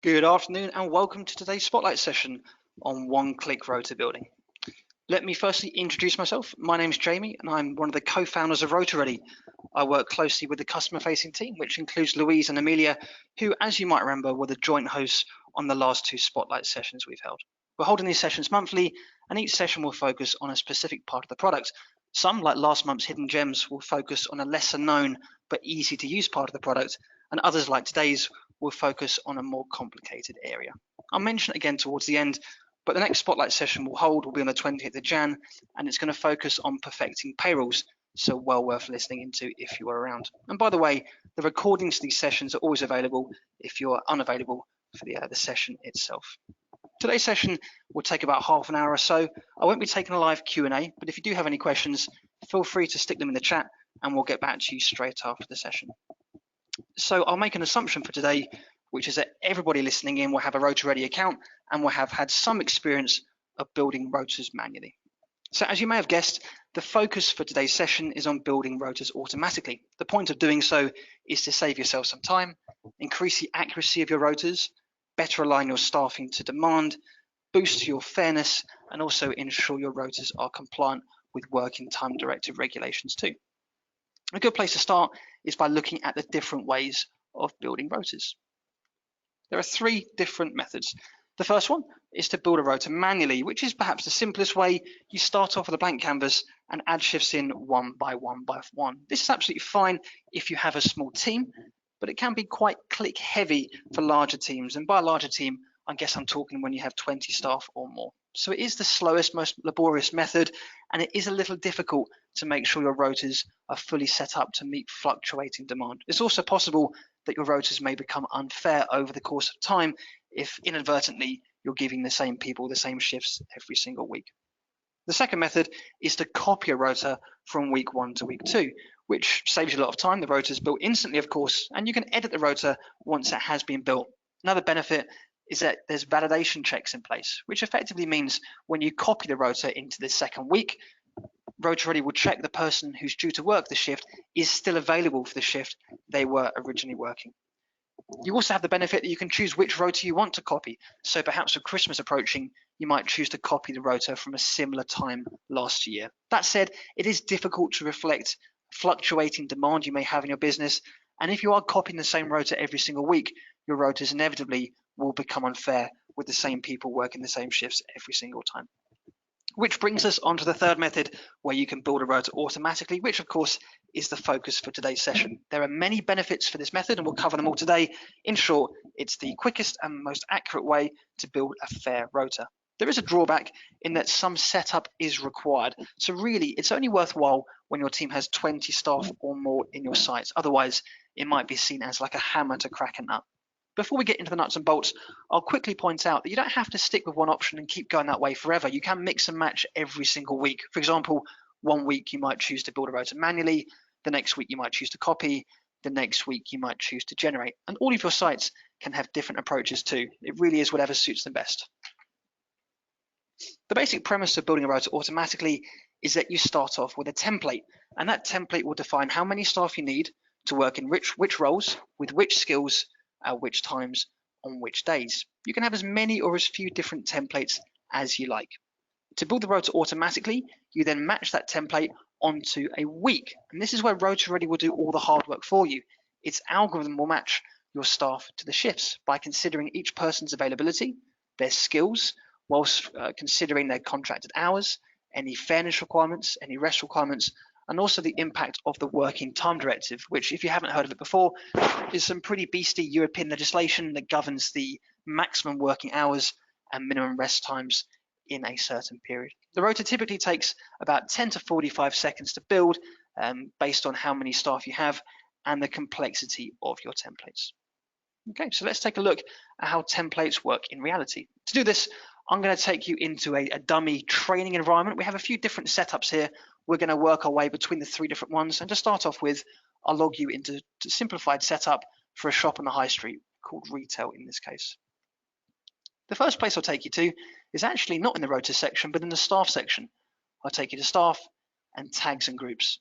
Good afternoon and welcome to today's Spotlight session on one-click rota building. Let me firstly introduce myself. My name is Jamie and I'm one of the co-founders of RotaReady. I work closely with the customer-facing team, which includes Louise and Amelia, who, as you might remember, were the joint hosts on the last two Spotlight sessions we've held. We're holding these sessions monthly and each session will focus on a specific part of the product. Some, like last month's Hidden Gems, will focus on a lesser known but easy to use part of the product, and others, like today's, will focus on a more complicated area. I'll mention it again towards the end, but the next Spotlight session we'll hold will be on the 20th of Jan, and it's going to focus on perfecting payrolls, so well worth listening into if you are around. And by the way, the recordings to these sessions are always available if you're unavailable for the session itself. Today's session will take about half an hour or so. I won't be taking a live Q&A, but if you do have any questions, feel free to stick them in the chat and we'll get back to you straight after the session. So I'll make an assumption for today, which is that everybody listening in will have a RotaReady account and will have had some experience of building rotas manually. So as you may have guessed, the focus for today's session is on building rotas automatically. The point of doing so is to save yourself some time, increase the accuracy of your rotas, better align your staffing to demand, boost your fairness, and also ensure your rotas are compliant with working time directive regulations too. A good place to start is by looking at the different ways of building rotas. There are three different methods. The first one is to build a rota manually, which is perhaps the simplest way. You start off with a blank canvas and add shifts in one by one by one. This is absolutely fine if you have a small team, but it can be quite click heavy for larger teams. And by a larger team, I guess I'm talking when you have 20 staff or more. So it is the slowest, most laborious method, and it is a little difficult to make sure your rotas are fully set up to meet fluctuating demand. It's also possible that your rotas may become unfair over the course of time if inadvertently you're giving the same people the same shifts every single week. The second method is to copy a rota from week 1 to week 2, which saves you a lot of time. The rota is built instantly, of course, and you can edit the rota once it has been built. Another benefit is that there's validation checks in place, which effectively means when you copy the rota into the second week, RotaReady will check the person who's due to work the shift is still available for the shift they were originally working. You also have the benefit that you can choose which rota you want to copy. So perhaps with Christmas approaching, you might choose to copy the rota from a similar time last year. That said, it is difficult to reflect fluctuating demand you may have in your business. And if you are copying the same rota every single week, your rotas inevitably will become unfair with the same people working the same shifts every single time. Which brings us on to the third method, where you can build a rota automatically, which of course is the focus for today's session. There are many benefits for this method and we'll cover them all today. In short, it's the quickest and most accurate way to build a fair rota. There is a drawback in that some setup is required. So really, it's only worthwhile when your team has 20 staff or more in your sites. Otherwise, it might be seen as like a hammer to crack a nut. Before we get into the nuts and bolts, I'll quickly point out that you don't have to stick with one option and keep going that way forever. You can mix and match every single week. For example, one week you might choose to build a rota manually, the next week you might choose to copy, the next week you might choose to generate. And all of your sites can have different approaches too. It really is whatever suits them best. The basic premise of building a rota automatically is that you start off with a template, and that template will define how many staff you need to work in which roles, with which skills, at which times, on which days. You can have as many or as few different templates as you like. To build the rota automatically, you then match that template onto a week. And this is where RotaReady will do all the hard work for you. Its algorithm will match your staff to the shifts by considering each person's availability, their skills, whilst considering their contracted hours, any fairness requirements, any rest requirements, and also the impact of the Working Time Directive, which, if you haven't heard of it before, is some pretty beastly European legislation that governs the maximum working hours and minimum rest times in a certain period. The rota typically takes about 10 to 45 seconds to build based on how many staff you have and the complexity of your templates. Okay, so let's take a look at how templates work in reality. To do this, I'm going to take you into a dummy training environment. We have a few different setups here. We're going to work our way between the three different ones. And to start off with, I'll log you into a simplified setup for a shop on the high street called retail in this case. The first place I'll take you to is actually not in the rota section, but in the staff section. I'll take you to staff and tags and groups.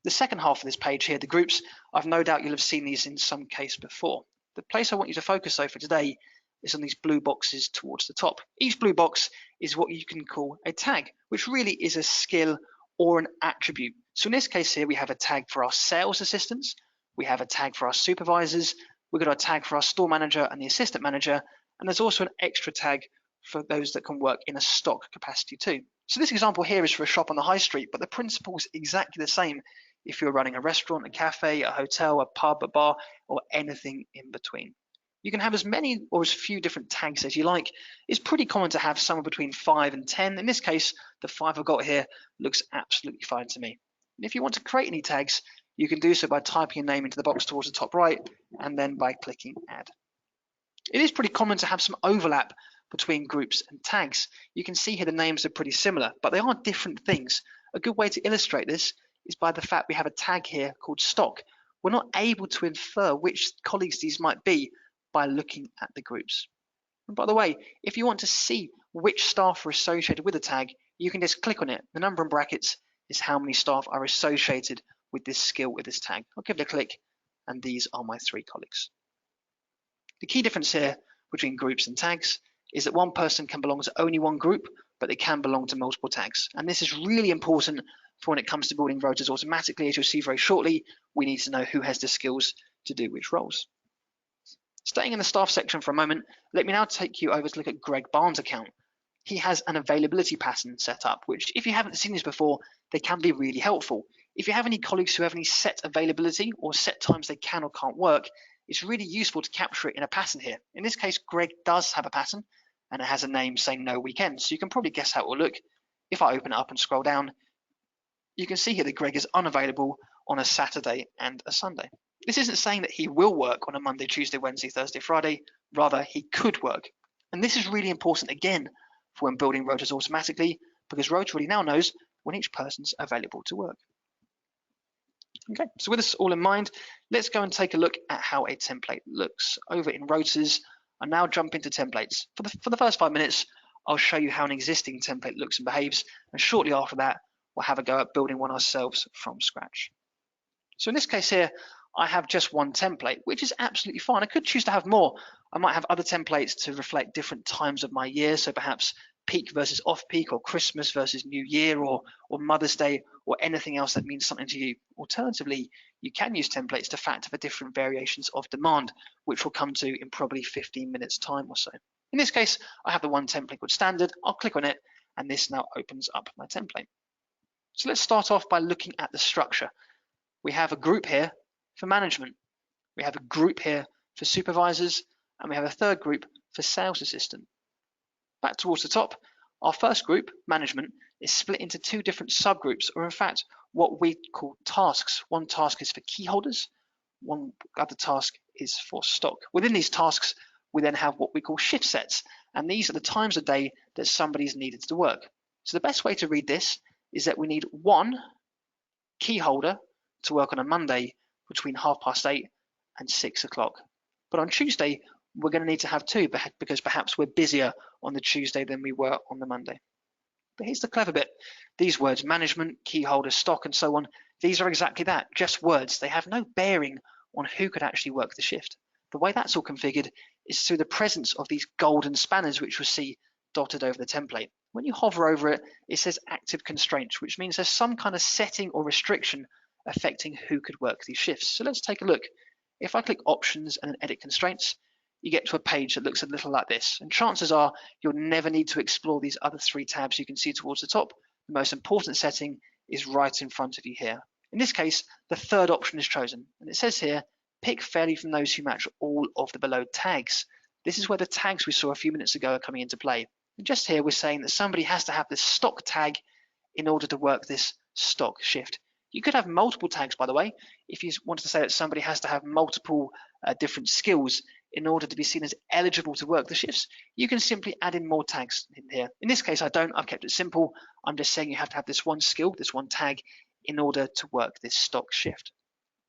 The second half of this page here, the groups, I've no doubt you'll have seen these in some case before. The place I want you to focus though for today is on these blue boxes towards the top. Each blue box is what you can call a tag, which really is a skill or an attribute. So in this case here, we have a tag for our sales assistants, we have a tag for our supervisors, we've got a tag for our store manager and the assistant manager, and there's also an extra tag for those that can work in a stock capacity too. So this example here is for a shop on the high street, but the principle is exactly the same if you're running a restaurant, a cafe, a hotel, a pub, a bar, or anything in between. You can have as many or as few different tags as you like. It's pretty common to have somewhere between 5 and 10. In this case, the 5 I've got here looks absolutely fine to me. And if you want to create any tags, you can do so by typing your name into the box towards the top right and then by clicking add. It is pretty common to have some overlap between groups and tags. You can see here the names are pretty similar, but they are different things. A good way to illustrate this is by the fact we have a tag here called stock. We're not able to infer which colleagues these might be by looking at the groups. And by the way, if you want to see which staff are associated with a tag, you can just click on it. The number in brackets is how many staff are associated with this skill, with this tag. I'll give it a click, and these are my 3 colleagues. The key difference here between groups and tags is that one person can belong to only one group, but they can belong to multiple tags. And this is really important for when it comes to building rotas automatically. As you'll see very shortly, we need to know who has the skills to do which roles. Staying in the staff section for a moment, let me now take you over to look at Greg Barnes' account. He has an availability pattern set up, which if you haven't seen this before, they can be really helpful. If you have any colleagues who have any set availability or set times they can or can't work, it's really useful to capture it in a pattern here. In this case, Greg does have a pattern and it has a name saying no weekends. So you can probably guess how it will look. If I open it up and scroll down, you can see here that Greg is unavailable on a Saturday and a Sunday. This isn't saying that he will work on a Monday, Tuesday, Wednesday, Thursday, Friday. Rather, he could work. And this is really important again for when building rotas automatically, because Rota really now knows when each person's available to work. Okay, so with this all in mind, let's go and take a look at how a template looks. Over in rotas, I now jump into templates. For the first 5 minutes, I'll show you how an existing template looks and behaves, and shortly after that, we'll have a go at building one ourselves from scratch. So in this case here, I have just one template, which is absolutely fine. I could choose to have more. I might have other templates to reflect different times of my year, so perhaps peak versus off-peak, or Christmas versus New Year, or Mother's Day, or anything else that means something to you. Alternatively, you can use templates to factor for different variations of demand, which we'll come to in probably 15 minutes time or so. In this case, I have the one template called standard. I'll click on it, and this now opens up my template. So let's start off by looking at the structure. We have a group here for management. We have a group here for supervisors, and we have a third group for sales assistant. Back towards the top, our first group, management, is split into 2 different subgroups, or in fact, what we call tasks. One task is for key holders, one other task is for stock. Within these tasks, we then have what we call shift sets, and these are the times of day that somebody's needed to work. So the best way to read this is that we need one key holder to work on a Monday between 8:30 and 6 o'clock. But on Tuesday, we're going to need to have 2 because perhaps we're busier on the Tuesday than we were on the Monday. But here's the clever bit. These words, management, key holder, stock, and so on, these are exactly that, just words. They have no bearing on who could actually work the shift. The way that's all configured is through the presence of these golden spanners, which you'll see dotted over the template. When you hover over it, it says active constraints, which means there's some kind of setting or restriction affecting who could work these shifts. So let's take a look. If I click options and then edit constraints, you get to a page that looks a little like this. And chances are you'll never need to explore these other 3 tabs you can see towards the top. The most important setting is right in front of you here. In this case, the third option is chosen. And it says here, pick fairly from those who match all of the below tags. This is where the tags we saw a few minutes ago are coming into play. And just here, we're saying that somebody has to have this stock tag in order to work this stock shift. You could have multiple tags, by the way, if you wanted to say that somebody has to have multiple different skills in order to be seen as eligible to work the shifts. You can simply add in more tags in here. In this case, I don't. I've kept it simple. I'm just saying you have to have this one skill, this one tag, in order to work this stock shift.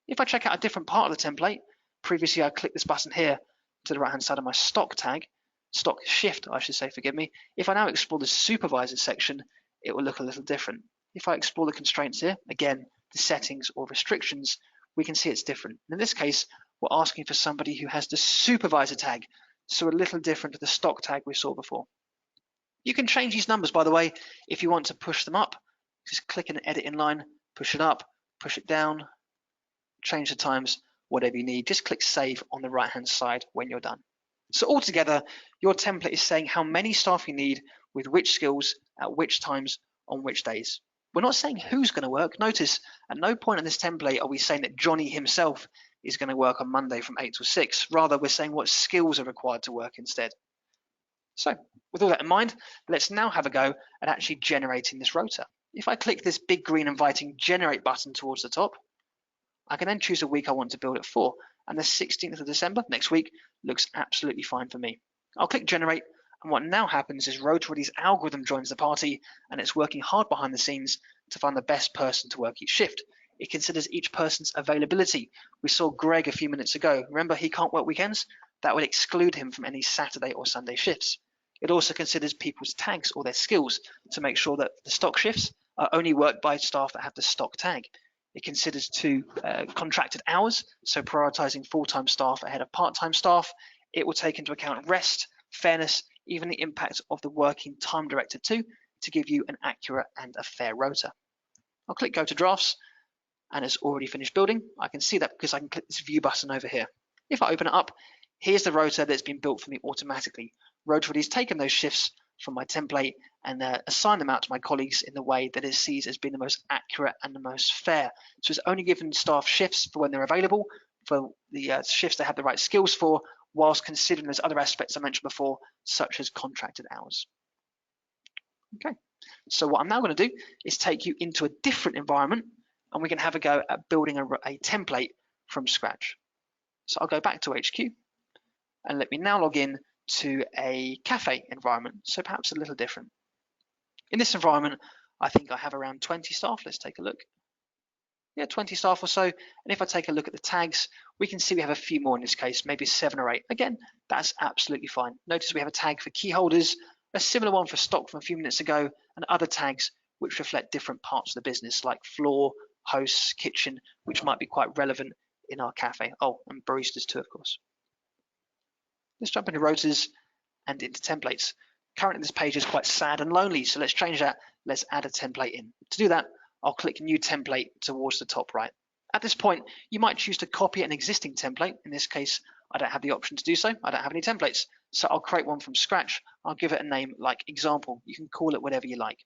If I check out a different part of the template, previously I clicked this button here to the right-hand side of my stock tag, stock shift, I should say, forgive me. If I now explore the supervisor section, it will look a little different. If I explore the constraints here, again, the settings or restrictions, we can see it's different. In this case, we're asking for somebody who has the supervisor tag. so a little different to the stock tag we saw before. You can change these numbers, by the way, if you want to push them up. Just click and edit inline, push it up, push it down, change the times, whatever you need. Just click save on the right hand side when you're done. So altogether, your template is saying how many staff you need with which skills at which times on which days. We're not saying who's going to work. Notice at no point in this template are we saying that Johnny himself is going to work on Monday from 8 till 6. Rather, we're saying what skills are required to work instead. So with all that in mind, let's now have a go at actually generating this rota. If I click this big green inviting generate button towards the top, I can then choose a week I want to build it for, and the 16th of December, next week, looks absolutely fine for me. I'll click generate, and what now happens is RotaReady's algorithm joins the party, and it's working hard behind the scenes to find the best person to work each shift. It considers each person's availability. We saw Greg a few minutes ago. Remember, he can't work weekends? That would exclude him from any Saturday or Sunday shifts. It also considers people's tags or their skills to make sure that the stock shifts are only worked by staff that have the stock tag. It considers contracted hours, so prioritizing full-time staff ahead of part-time staff. It will take into account rest, fairness, even the impact of the working time director too, to give you an accurate and a fair rota. I'll click go to drafts, and it's already finished building. I can see that because I can click this view button over here. If I open it up, here's the rota that's been built for me automatically. RotaReady's taken those shifts from my template and assign them out to my colleagues in the way that it sees as being the most accurate and the most fair. So it's only given staff shifts for when they're available, for the shifts they have the right skills for, whilst considering those other aspects I mentioned before, such as contracted hours. Okay, so what I'm now going to do is take you into a different environment, and we can have a go at building a template from scratch. So I'll go back to HQ, and let me now log in to a cafe environment, so perhaps a little different. In this environment, I think I have around 20 staff. Let's take a look. Yeah, 20 staff or so. And if I take a look at the tags, we can see we have a few more in this case, maybe 7 or 8. Again, that's absolutely fine. Notice we have a tag for key holders, a similar one for stock from a few minutes ago, and other tags which reflect different parts of the business, like floor, hosts, kitchen, which might be quite relevant in our cafe. Oh, and baristas too, of course. Let's jump into rotas and into templates. Currently, this page is quite sad and lonely, so let's change that. Let's add a template in. To do that, I'll click New Template towards the top right. At this point, you might choose to copy an existing template. In this case, I don't have the option to do so. I don't have any templates, so I'll create one from scratch. I'll give it a name like example. You can call it whatever you like.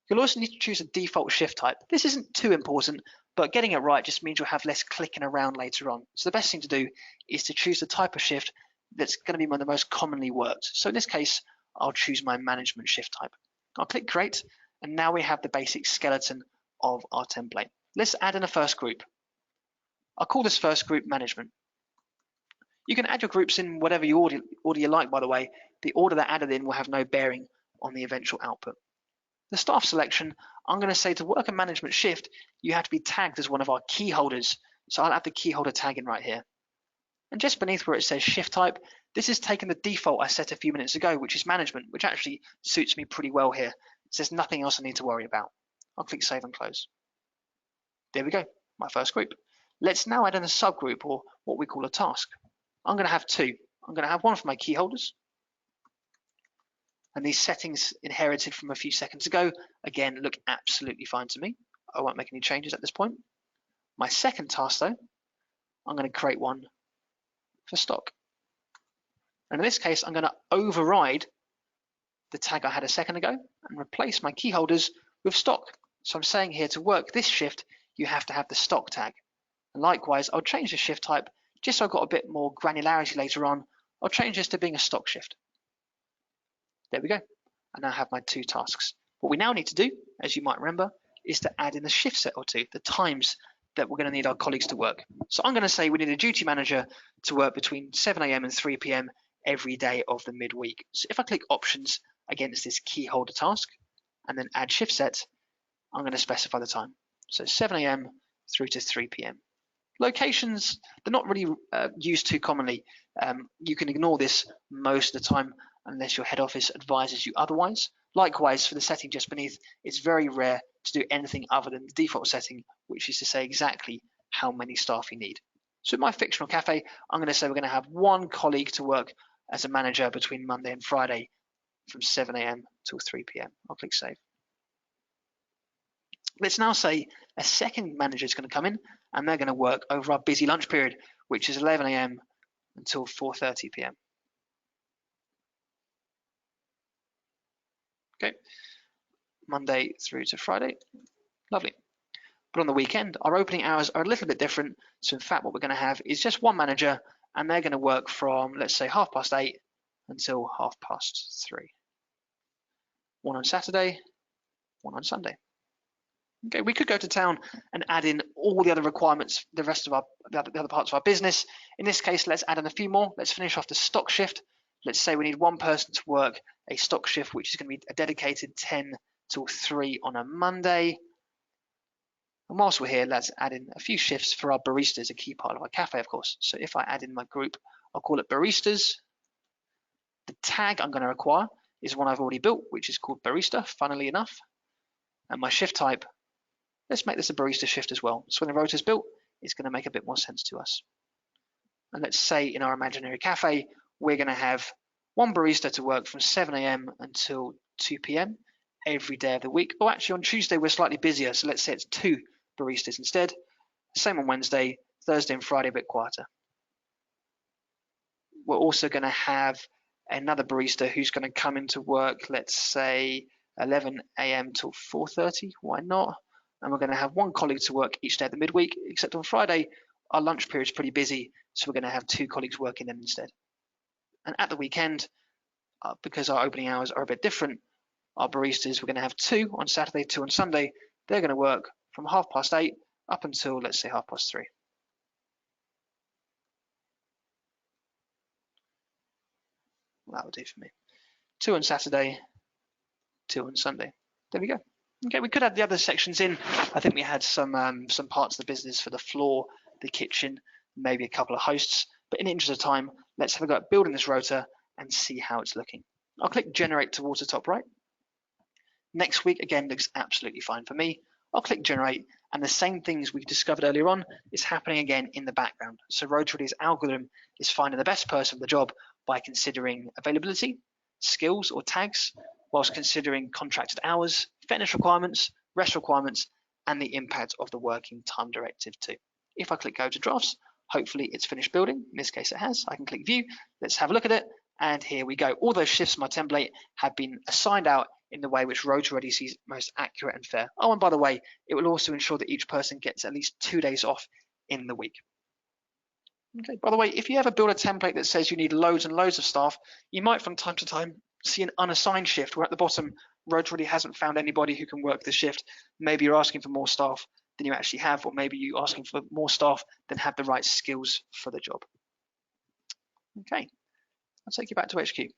You'll also need to choose a default shift type. This isn't too important, but getting it right just means you'll have less clicking around later on. So the best thing to do is to choose the type of shift that's going to be one of the most commonly worked. So in this case, I'll choose my management shift type. I'll click create, and now we have the basic skeleton of our template. Let's add in a first group. I'll call this first group management. You can add your groups in whatever order you like, by the way. The order they're added in will have no bearing on the eventual output. The staff selection, I'm going to say to work a management shift, you have to be tagged as one of our key holders. So I'll add the key holder tag in right here. And just beneath where it says shift type, this is taking the default I set a few minutes ago, which is management, which actually suits me pretty well here. So there's nothing else I need to worry about. I'll click save and close. There we go, my first group. Let's now add in a subgroup, or what we call a task. I'm going to have 2. I'm going to have one for my key holders. And these settings inherited from a few seconds ago, again, look absolutely fine to me. I won't make any changes at this point. My second task, though, I'm going to create one for stock. And in this case, I'm going to override the tag I had a second ago and replace my key holders with stock. So I'm saying here to work this shift, you have to have the stock tag. And likewise, I'll change the shift type just so I've got a bit more granularity later on. I'll change this to being a stock shift. There we go. I now have my 2 tasks. What we now need to do, as you might remember, is to add in a shift set or 2, the times that we're going to need our colleagues to work. So I'm going to say we need a duty manager to work between 7 AM and 3 PM every day of the midweek. So if I click options against this key holder task and then add shift set, I'm going to specify the time. So 7 AM through to 3 PM. Locations, they're not really used too commonly. You can ignore this most of the time unless your head office advises you otherwise. Likewise, for the setting just beneath, it's very rare to do anything other than the default setting, which is to say exactly how many staff you need. So in my fictional cafe, I'm going to say we're going to have 1 colleague to work as a manager between Monday and Friday from 7 a.m. till 3 p.m. I'll click save. Let's now say a second manager is going to come in and they're going to work over our busy lunch period, which is 11 a.m. until 4:30 p.m. Okay, Monday through to Friday. Lovely. But on the weekend, our opening hours are a little bit different. So in fact, what we're going to have is just one manager and they're going to work from, let's say, 8:30 until 3:30. One on Saturday, one on Sunday. Okay, we could go to town and add in all the other requirements, the rest of the other parts of our business. In this case, let's add in a few more. Let's finish off the stock shift. Let's say we need one person to work a stock shift, which is going to be a dedicated 10 till 3 on a Monday. And whilst we're here, let's add in a few shifts for our baristas, a key part of our cafe, of course. So if I add in my group, I'll call it baristas. The tag I'm going to require is one I've already built, which is called barista, funnily enough. And my shift type, let's make this a barista shift as well. So when the rota is built, it's going to make a bit more sense to us. And let's say in our imaginary cafe, we're going to have one barista to work from 7 a.m. until 2 p.m. every day of the week. Or actually on Tuesday, we're slightly busier. So let's say it's 2 baristas instead. Same on Wednesday, Thursday and Friday a bit quieter. We're also going to have another barista who's going to come into work, let's say 11 a.m. till 4:30. Why not? And we're going to have one colleague to work each day of the midweek, except on Friday, our lunch period is pretty busy. So we're going to have 2 colleagues working then instead. And at the weekend, because our opening hours are a bit different, our baristas, we're going to have 2 on Saturday, 2 on Sunday. They're going to work from 8:30 up until, let's say, 3:30. That will do for me. 2 on Saturday, 2 on Sunday. There we go. Okay, we could add the other sections in. I think we had some parts of the business for the floor, the kitchen, maybe a couple of hosts. But in the interest of time, let's have a go at building this rota and see how it's looking. I'll click generate towards the top right. Next week, again, looks absolutely fine for me. I'll click generate, and the same things we've discovered earlier on is happening again in the background. So Rotaready's algorithm is finding the best person for the job by considering availability, skills or tags, whilst considering contracted hours, fitness requirements, rest requirements, and the impact of the working time directive too. If I click go to drafts, hopefully it's finished building. In this case it has. I can click view. Let's have a look at it. And here we go. All those shifts in my template have been assigned out in the way which Rotaready sees most accurate and fair. Oh, and by the way, it will also ensure that each person gets at least 2 days off in the week. Okay, by the way, if you ever build a template that says you need loads and loads of staff, you might from time to time see an unassigned shift where at the bottom, Rotaready hasn't found anybody who can work the shift. Maybe you're asking for more staff than you actually have, or maybe you're asking for more staff than have the right skills for the job. Okay, I'll take you back to HQ.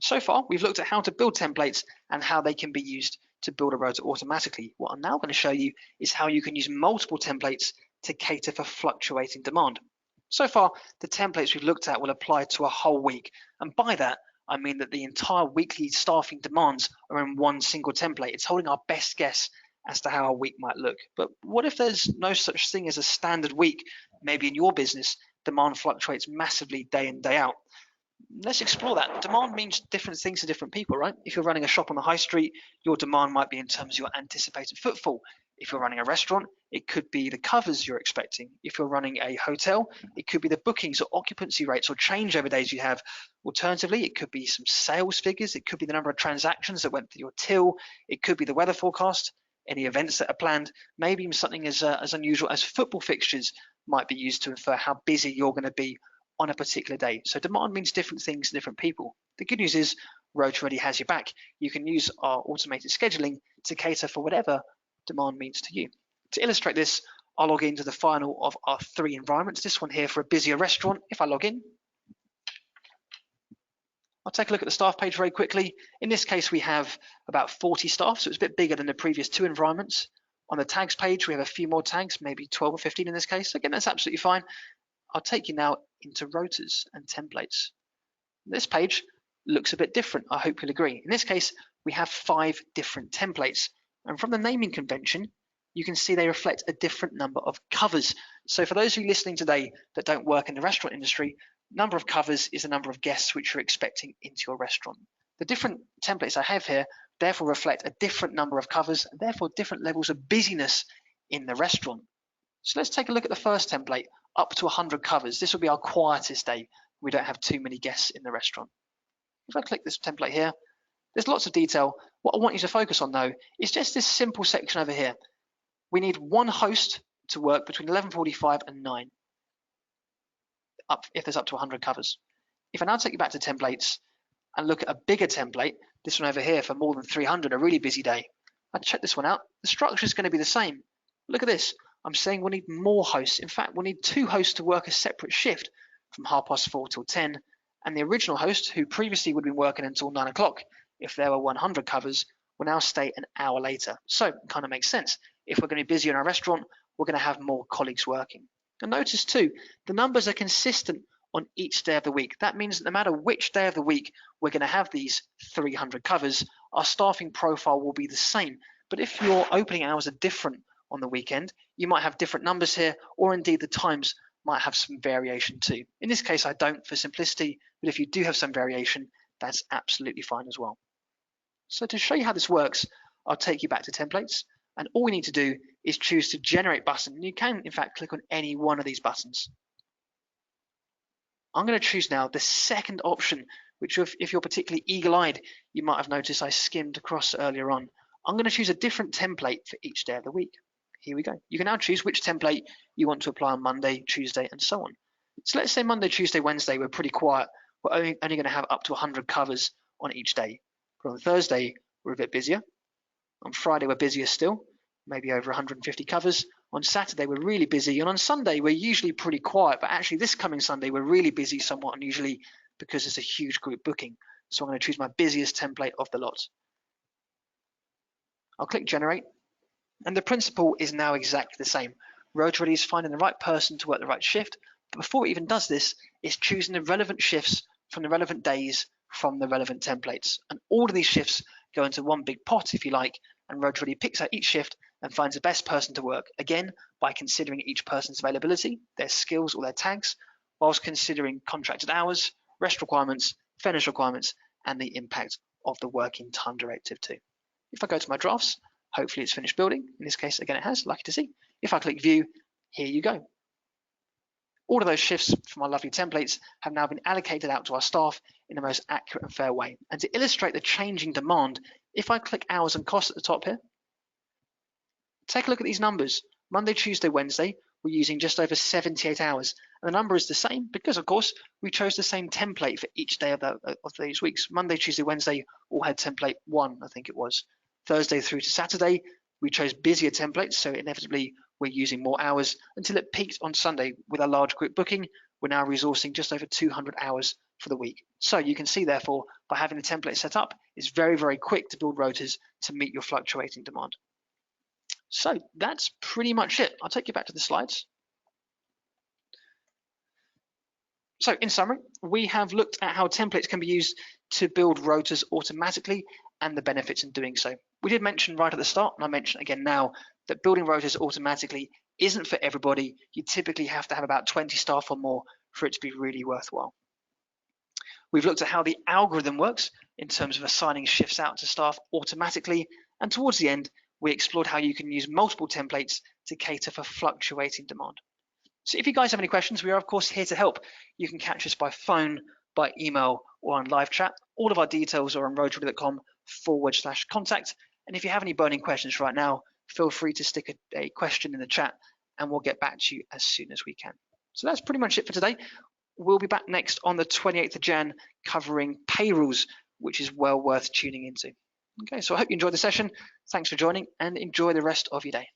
So far, we've looked at how to build templates and how they can be used to build a rota automatically. What I'm now going to show you is how you can use multiple templates to cater for fluctuating demand. So far, the templates we've looked at will apply to a whole week. And by that, I mean that the entire weekly staffing demands are in one single template. It's holding our best guess as to how our week might look. But what if there's no such thing as a standard week? Maybe in your business, demand fluctuates massively day in, day out. Let's explore that. Demand means different things to different people, right? If you're running a shop on the high street, your demand might be in terms of your anticipated footfall. If you're running a restaurant, it could be the covers you're expecting. If you're running a hotel, it could be the bookings or occupancy rates or changeover days you have. Alternatively, it could be some sales figures. It could be the number of transactions that went through your till. It could be the weather forecast, any events that are planned. Maybe even something as unusual as football fixtures might be used to infer how busy you're going to be on a particular day. So demand means different things to different people. The good news is Rotaready has your back. You can use our automated scheduling to cater for whatever demand means to you. To illustrate this, I'll log into the final of our 3 environments. This one here for a busier restaurant. If I log in, I'll take a look at the staff page very quickly. In this case, we have about 40 staff, so it's a bit bigger than the previous 2 environments. On the tags page, we have a few more tags, maybe 12 or 15 in this case. Again, that's absolutely fine. I'll take you now into rotas and templates. This page looks a bit different, I hope you'll agree. In this case, we have 5 different templates. And from the naming convention, you can see they reflect a different number of covers. So for those of you listening today that don't work in the restaurant industry, number of covers is the number of guests which you're expecting into your restaurant. The different templates I have here therefore reflect a different number of covers and therefore different levels of busyness in the restaurant. So let's take a look at the first template, up to 100 covers. This will be our quietest day. We don't have too many guests in the restaurant. If I click this template here, there's lots of detail. What I want you to focus on though is just this simple section over here. We need one host to work between 11:45 and 9, if there's up to 100 covers. If I now take you back to templates and look at a bigger template, this one over here for more than 300, a really busy day, I check this one out. The structure is going to be the same. Look at this. I'm saying we'll need more hosts. In fact, we'll need 2 hosts to work a separate shift from 4:30 till 10, and the original host, who previously would have been working until 9 o'clock, if there were 100 covers, will now stay an hour later. So it kind of makes sense. If we're going to be busy in our restaurant, we're going to have more colleagues working. And notice too, the numbers are consistent on each day of the week. That means that no matter which day of the week we're going to have these 300 covers, our staffing profile will be the same. But if your opening hours are different on the weekend, you might have different numbers here, or indeed the times might have some variation too. In this case, I don't for simplicity, but if you do have some variation, that's absolutely fine as well. So to show you how this works, I'll take you back to templates, and all we need to do is choose to generate button. You can, in fact, click on any one of these buttons. I'm going to choose now the second option, which if you're particularly eagle-eyed, you might have noticed I skimmed across earlier on. I'm going to choose a different template for each day of the week. Here we go. You can now choose which template you want to apply on Monday, Tuesday, and so on. So let's say Monday, Tuesday, Wednesday, we're pretty quiet. We're only going to have up to 100 covers on each day. But on Thursday, we're a bit busier. On Friday, we're busier still, maybe over 150 covers. On Saturday, we're really busy. And on Sunday, we're usually pretty quiet. But actually, this coming Sunday, we're really busy somewhat unusually because it's a huge group booking. So I'm going to choose my busiest template of the lot. I'll click Generate. And the principle is now exactly the same. Rota Ready is finding the right person to work the right shift. But before it even does this, it's choosing the relevant shifts from the relevant days from the relevant templates. And all of these shifts go into one big pot, if you like, and Rota Ready picks out each shift and finds the best person to work, again, by considering each person's availability, their skills or their tags, whilst considering contracted hours, rest requirements, fairness requirements, and the impact of the working time directive too. If I go to my drafts, hopefully it's finished building. In this case, again, it has, lucky to see. If I click View, here you go. All of those shifts from our lovely templates have now been allocated out to our staff in the most accurate and fair way. And to illustrate the changing demand, if I click Hours and Costs at the top here, take a look at these numbers. Monday, Tuesday, Wednesday, we're using just over 78 hours. And the number is the same because, of course, we chose the same template for each day of these weeks. Monday, Tuesday, Wednesday all had template 1, I think it was. Thursday through to Saturday, we chose busier templates, so inevitably we're using more hours until it peaked on Sunday with our large group booking. We're now resourcing just over 200 hours for the week. So you can see, therefore, by having the template set up, it's very, very quick to build rotas to meet your fluctuating demand. So that's pretty much it. I'll take you back to the slides. So in summary, we have looked at how templates can be used to build rotas automatically and the benefits in doing so. We did mention right at the start, and I mention again now, that building rotas automatically isn't for everybody. You typically have to have about 20 staff or more for it to be really worthwhile. We've looked at how the algorithm works in terms of assigning shifts out to staff automatically, and towards the end, we explored how you can use multiple templates to cater for fluctuating demand. So if you guys have any questions, we are of course here to help. You can catch us by phone, by email, or on live chat. All of our details are on rotaready.com/contact. And if you have any burning questions right now, feel free to stick a question in the chat and we'll get back to you as soon as we can. So that's pretty much it for today. We'll be back next on the 28th of Jan covering payrolls, which is well worth tuning into. Okay, so I hope you enjoyed the session. Thanks for joining and enjoy the rest of your day.